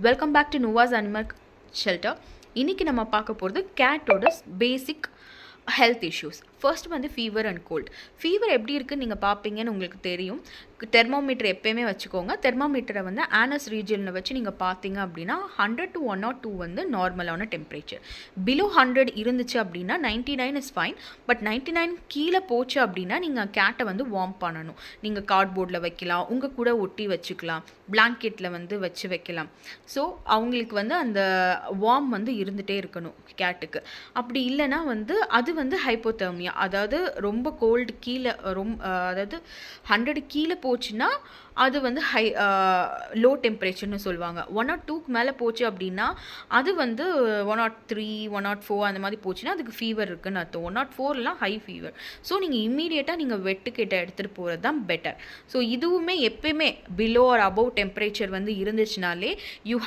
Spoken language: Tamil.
Welcome back to Nova's animal shelter. இன்றைக்கி நம்ம பார்க்க போகிறது கேட்டோட பேசிக் ஹெல்த் இஷ்யூஸ். ஃபர்ஸ்ட் வந்து ஃபீவர் அண்ட் கோல்டு. ஃபீவர் எப்படி இருக்குன்னு நீங்கள் பார்ப்பீங்கன்னு உங்களுக்கு தெரியும். தெர்மோமீட்டர் எப்போயுமே வச்சுக்கோங்க. தெர்மோமீட்டரை வந்து ஆனஸ் ரீஜனில் வச்சு நீங்கள் பார்த்தீங்க அப்படின்னா 100 to 102 வந்து நார்மலான டெம்பரேச்சர். பிலோ 100 இருந்துச்சு அப்படின்னா 99 இஸ் ஃபைன். பட் 99 கீழே போச்சு அப்படின்னா நீங்கள் கேட்டை வந்து வார்ம் பண்ணணும். நீங்கள் கார்ட்போர்டில் வைக்கலாம், உங்கள் கூட ஒட்டி வச்சுக்கலாம், பிளாங்கெட்டில் வந்து வச்சு வைக்கலாம். ஸோ அவங்களுக்கு வந்து அந்த வார்ம் வந்து இருந்துகிட்டே இருக்கணும் கேட்டுக்கு. அப்படி இல்லைன்னா வந்து அது வந்து ஹைப்போதெர்மியா, அதாவது ரொம்ப கோல்டு கீழே அதாவது 100 கீழே போச்சுன்னா அது வந்து லோ டெம்பரேச்சர்னு சொல்லுவாங்க. 102க்கு மேலே போச்சு அப்படின்னா அது வந்து 103 104 அந்த மாதிரி போச்சுன்னா அதுக்கு ஃபீவர் இருக்குன்னு அர்த்தம். 104லாம் ஹை ஃபீவர். ஸோ நீங்கள் இம்மீடியட்டாக நீங்கள் வெட்டுக்கிட்ட எடுத்துகிட்டு போகிறது தான் பெட்டர். ஸோ இதுவுமே எப்பயுமே பிலோ ஆர் அபவ் டெம்பரேச்சர் வந்து இருந்துச்சுனாலே யூ